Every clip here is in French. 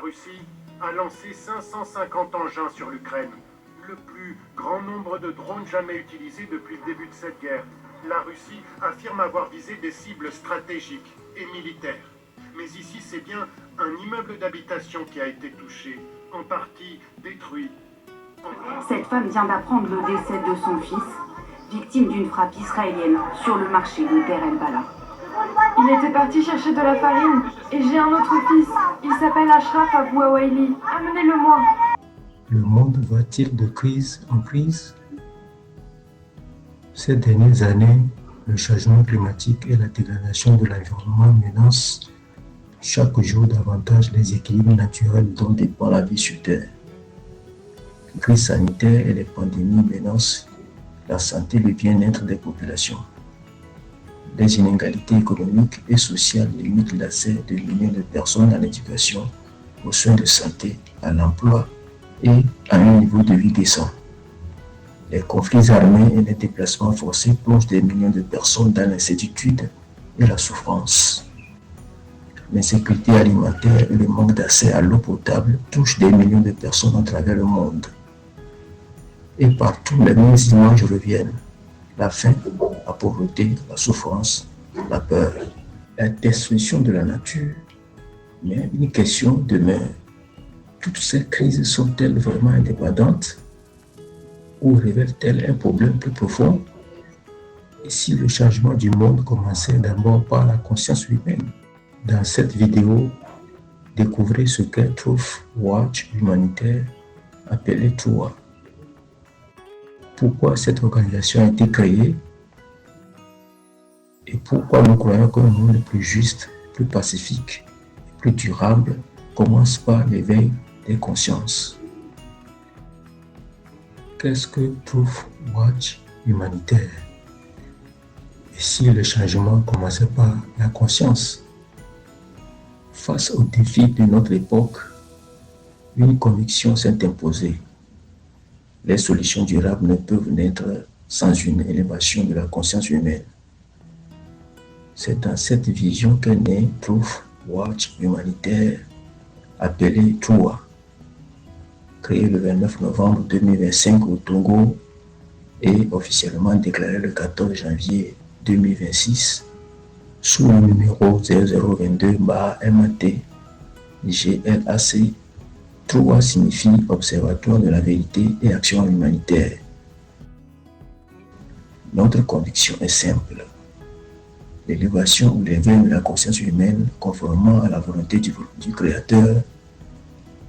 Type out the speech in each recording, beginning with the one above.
Russie a lancé 550 engins sur l'Ukraine, le plus grand nombre de drones jamais utilisés depuis le début de cette guerre. La Russie affirme avoir visé des cibles stratégiques et militaires. Mais ici, c'est bien un immeuble d'habitation qui a été touché, en partie détruit. Cette femme vient d'apprendre le décès de son fils, victime d'une frappe israélienne sur le marché de Deir el-Bala. Il était parti chercher de la farine et j'ai un autre fils. Il s'appelle Ashraf Abou Awaili. Amenez-le-moi. Le monde va-t-il de crise en crise? Ces dernières années, le changement climatique et la dégradation de l'environnement menacent chaque jour davantage les équilibres naturels dont dépend la vie sur Terre. Les crises sanitaires et les pandémies menacent la santé et le bien-être des populations. Les inégalités économiques et sociales limitent l'accès de millions de personnes à l'éducation, aux soins de santé, à l'emploi et à un niveau de vie décent. Les conflits armés et les déplacements forcés plongent des millions de personnes dans l'incertitude et la souffrance. L'insécurité alimentaire et le manque d'accès à l'eau potable touchent des millions de personnes à travers le monde. Et partout, les mêmes images reviennent. La faim, la pauvreté, la souffrance, la peur, la destruction de la nature. Mais une question demeure. Toutes ces crises sont-elles vraiment indépendantes ou révèlent-elles un problème plus profond? Et si le changement du monde commençait d'abord par la conscience humaine? Dans cette vidéo, découvrez ce qu'est Truth Watch humanitaire, appelé TRUWA. Pourquoi cette organisation a été créée et pourquoi nous croyons qu'un monde plus juste, plus pacifique et plus durable commence par l'éveil des consciences. Qu'est-ce que Truth Watch humanitaire? Et si le changement commençait par la conscience? Face aux défis de notre époque, une conviction s'est imposée. Les solutions durables ne peuvent naître sans une élévation de la conscience humaine. C'est dans cette vision qu'est né Truth Watch humanitaire, appelé TRUWA, créé le 29 novembre 2025 au Togo et officiellement déclaré le 14 janvier 2026 sous le numéro 0022-MAT GLAC. TRUWA signifie Observatoire de la vérité et action humanitaire. Notre conviction est simple. L'élévation ou l'éveil de la conscience humaine, conformément à la volonté du Créateur,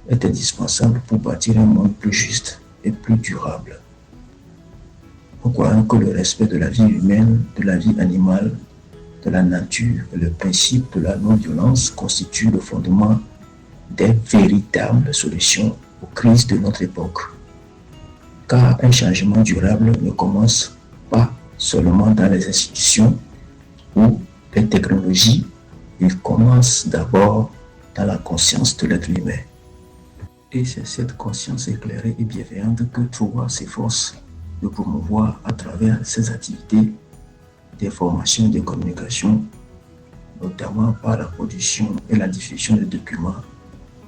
est indispensable pour bâtir un monde plus juste et plus durable. Nous croyons que le respect de la vie humaine, de la vie animale, de la nature et le principe de la non-violence constituent le fondement des véritables solutions aux crises de notre époque. Car un changement durable ne commence pas seulement dans les institutions ou les technologies, il commence d'abord dans la conscience de l'être humain. Et c'est cette conscience éclairée et bienveillante que TRUWA s'efforce de promouvoir à travers ses activités d'information et de communication, notamment par la production et la diffusion de documents,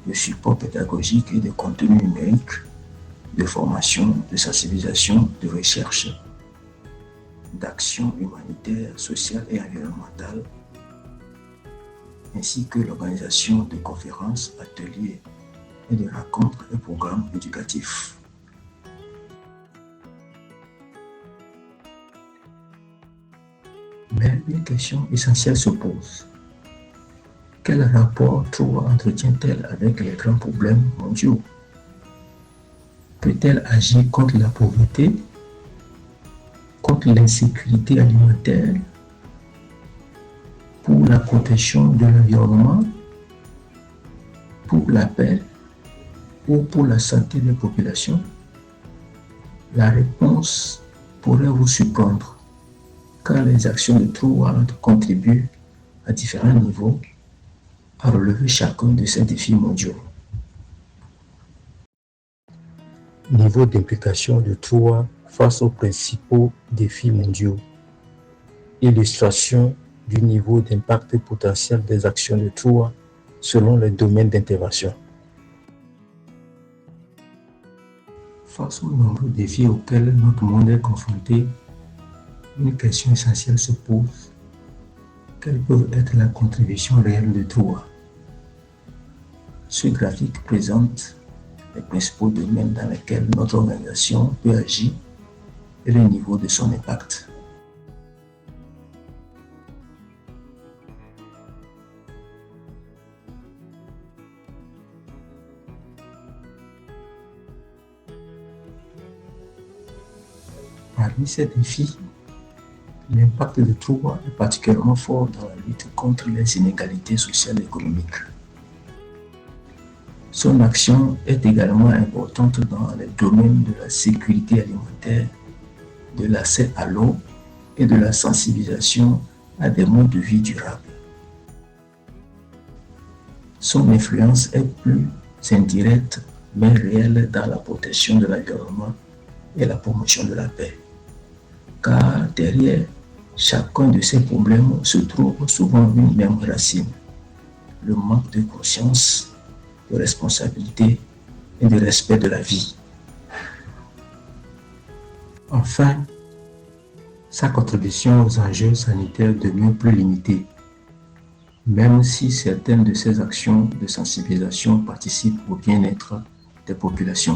de supports pédagogiques et de contenus numériques, de formation, de sensibilisation, de recherche, d'action humanitaire, sociale et environnementale, ainsi que l'organisation de conférences, ateliers et de rencontres et programmes éducatifs. Mais une question essentielle se pose. Quel rapport TRUWA entretient-elle avec les grands problèmes mondiaux? Peut-elle agir contre la pauvreté, contre l'insécurité alimentaire, pour la protection de l'environnement, pour la paix ou pour la santé des populations? La réponse pourrait vous surprendre, car les actions de TRUWA contribuent à différents niveaux à relever chacun de ces défis mondiaux. Niveau d'implication de TRUWA face aux principaux défis mondiaux. Illustration du niveau d'impact potentiel des actions de TRUWA selon les domaines d'intervention. Face aux nombreux défis auxquels notre monde est confronté, une question essentielle se pose. Quelle peut être la contribution réelle de Troua? Ce graphique présente les principaux domaines dans lesquels notre organisation peut agir et le niveau de son impact. Parmi ces défis, l'impact de Troua est particulièrement fort dans la lutte contre les inégalités sociales et économiques. Son action est également importante dans les domaines de la sécurité alimentaire, de l'accès à l'eau et de la sensibilisation à des modes de vie durables. Son influence est plus indirecte mais réelle dans la protection de l'environnement et la promotion de la paix. Car derrière chacun de ces problèmes se trouve souvent une même racine, le manque de conscience, de responsabilité et de respect de la vie. Enfin, sa contribution aux enjeux sanitaires demeure plus limitée, même si certaines de ses actions de sensibilisation participent au bien-être des populations.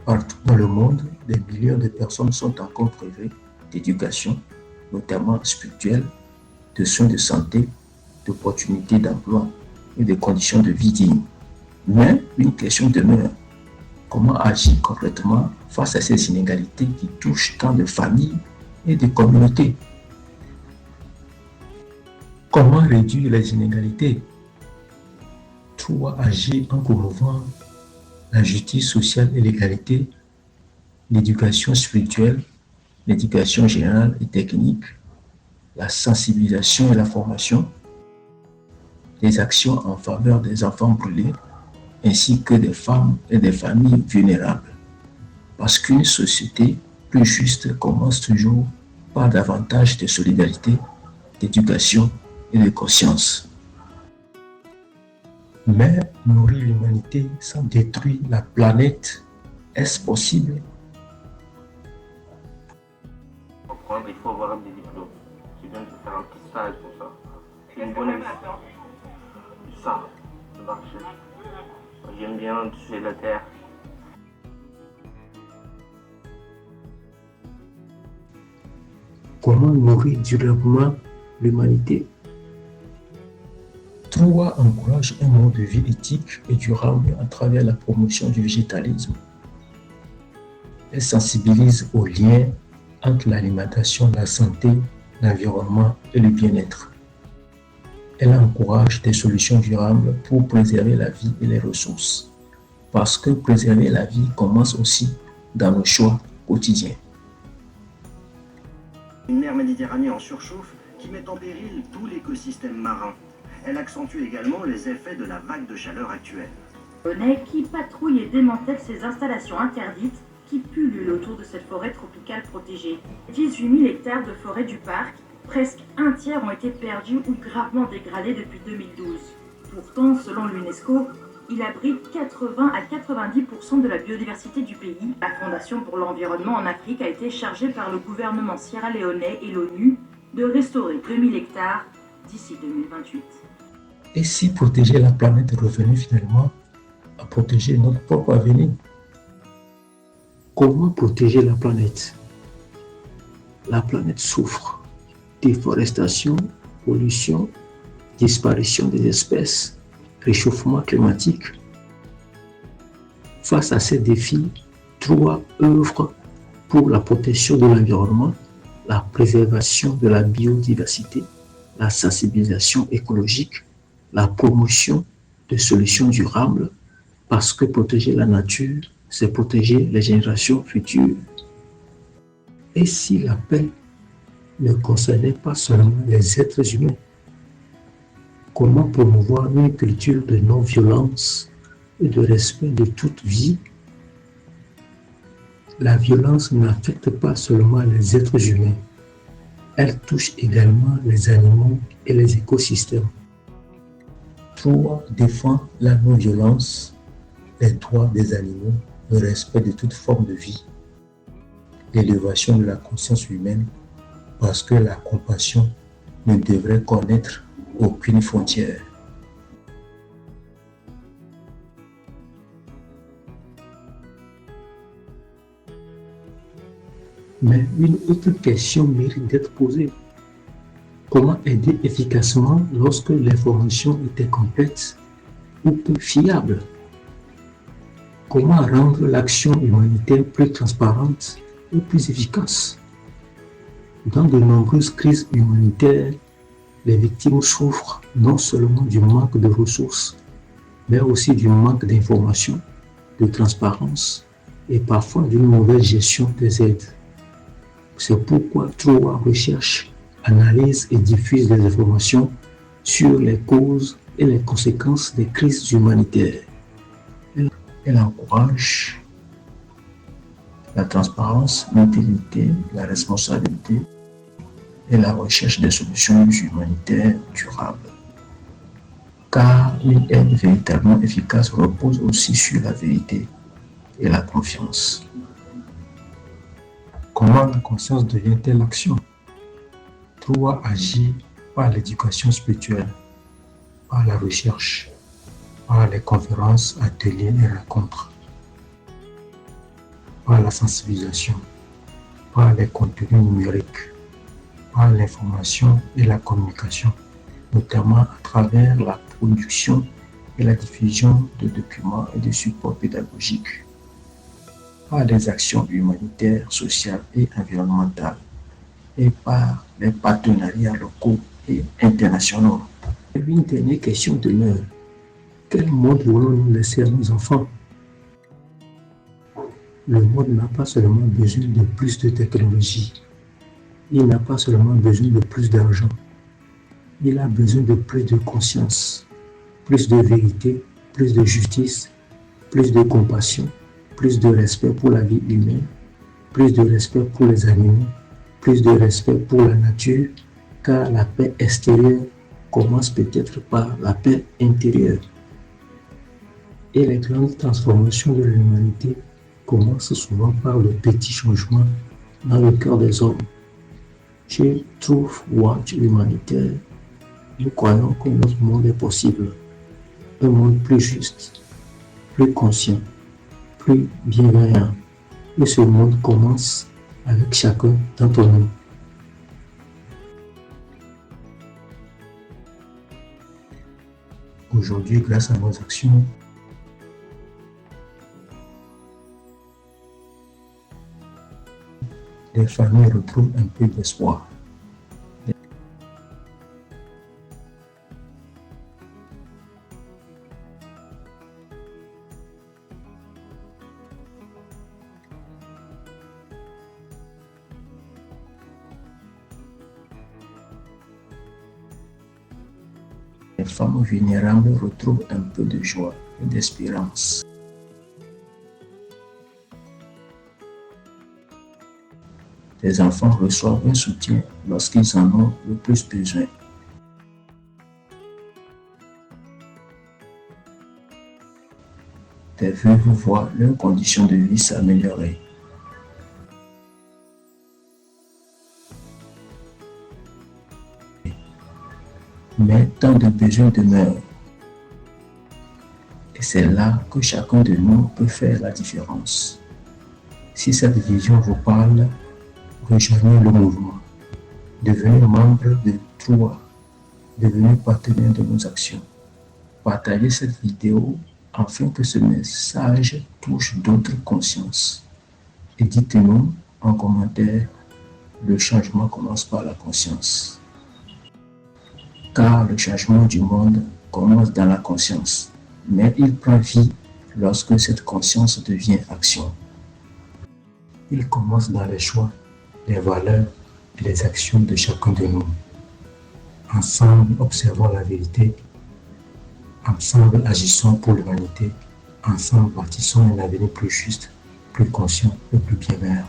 Partout dans le monde, des millions de personnes sont encore privées d'éducation, notamment spirituelle, de soins de santé, d'opportunités d'emploi et de conditions de vie dignes. Mais une question demeure. Comment agir concrètement face à ces inégalités qui touchent tant de familles et de communautés? Comment réduire les inégalités? Troua agit en promouvant la justice sociale et l'égalité, l'éducation spirituelle, l'éducation générale et technique, la sensibilisation et la formation, les actions en faveur des enfants brûlés, ainsi que des femmes et des familles vulnérables. Parce qu'une société plus juste commence toujours par davantage de solidarité, d'éducation et de conscience. Mais nourrir l'humanité sans détruire la planète, est-ce possible? Pour prendre, il faut avoir des diplômes. C'est bien de faire un petit stage pour ça. C'est une bonne émission. Ça, le marché. J'aime bien toucher la terre. Comment nourrir durablement l'humanité? Troua encourage un mode de vie éthique et durable à travers la promotion du végétalisme. Elle sensibilise aux liens entre l'alimentation, la santé, l'environnement et le bien-être. Elle encourage des solutions durables pour préserver la vie et les ressources. Parce que préserver la vie commence aussi dans nos choix quotidiens. Une mer Méditerranée en surchauffe qui met en péril tout l'écosystème marin. Elle accentue également les effets de la vague de chaleur actuelle. Lyonnais qui patrouille et démantèle ces installations interdites qui pullulent autour de cette forêt tropicale protégée. 18 000 hectares de forêt du parc, presque un tiers ont été perdus ou gravement dégradés depuis 2012. Pourtant, selon l'UNESCO, il abrite 80 à 90% de la biodiversité du pays. La Fondation pour l'environnement en Afrique a été chargée par le gouvernement sierra-léonais et l'ONU de restaurer 2000 hectares d'ici 2028. Et si protéger la planète revenait finalement à protéger notre propre avenir? Comment protéger la planète? La planète souffre. Déforestation, pollution, disparition des espèces, réchauffement climatique. Face à ces défis, Troua œuvre pour la protection de l'environnement, la préservation de la biodiversité, la sensibilisation écologique, la promotion de solutions durables, parce que protéger la nature, c'est protéger les générations futures. Et si la paix ne concernait pas seulement les êtres humains? Comment promouvoir une culture de non-violence et de respect de toute vie? La violence n'affecte pas seulement les êtres humains, elle touche également les animaux et les écosystèmes. Troua défend la non-violence, les droits des animaux le respect de toute forme de vie, l'élévation de la conscience humaine, parce que la compassion ne devrait connaître aucune frontière. Mais une autre question mérite d'être posée. Comment aider efficacement lorsque l'information était complète ou peu fiable? Comment rendre l'action humanitaire plus transparente et plus efficace? Dans de nombreuses crises humanitaires, les victimes souffrent non seulement du manque de ressources, mais aussi du manque d'information, de transparence et parfois d'une mauvaise gestion des aides. C'est pourquoi Troa recherche, analyse et diffuse des informations sur les causes et les conséquences des crises humanitaires. Elle encourage la transparence, l'intégrité, la responsabilité et la recherche des solutions humanitaires durables. Car une aide véritablement efficace repose aussi sur la vérité et la confiance. Comment la conscience devient-elle l'action? Troa agit par l'éducation spirituelle, par la recherche, par les conférences, ateliers et rencontres, par la sensibilisation, par les contenus numériques, par l'information et la communication, notamment à travers la production et la diffusion de documents et de supports pédagogiques, par les actions humanitaires, sociales et environnementales, et par les partenariats locaux et internationaux. Et une dernière question demeure. Quel monde voulons-nous laisser à nos enfants? Le monde n'a pas seulement besoin de plus de technologie. Il n'a pas seulement besoin de plus d'argent. Il a besoin de plus de conscience, plus de vérité, plus de justice, plus de compassion, plus de respect pour la vie humaine, plus de respect pour les animaux, plus de respect pour la nature, car la paix extérieure commence peut-être par la paix intérieure. Et les grandes transformations de l'humanité commencent souvent par de petits changements dans le cœur des hommes. Chez Truth Watch humanitaire, nous croyons que notre monde est possible. Un monde plus juste, plus conscient, plus bienveillant. Et ce monde commence avec chacun d'entre nous. Aujourd'hui, grâce à nos actions, les familles retrouvent un peu d'espoir. Les femmes vulnérables retrouvent un peu de joie et d'espérance. Les enfants reçoivent un soutien lorsqu'ils en ont le plus besoin. Les veuves voient leurs conditions de vie s'améliorer. Mais tant de besoins demeurent. Et c'est là que chacun de nous peut faire la différence. Si cette vision vous parle, rejoignez le mouvement. Devenez membre de Troa. Devenez partenaire de nos actions. Partagez cette vidéo afin que ce message touche d'autres consciences. Et dites-nous en commentaire, le changement commence par la conscience. Car le changement du monde commence dans la conscience, mais il prend vie lorsque cette conscience devient action. Il commence dans les choix, les valeurs et les actions de chacun de nous. Ensemble, observons la vérité. Ensemble, agissons pour l'humanité. Ensemble, bâtissons un avenir plus juste, plus conscient et plus bienveillant.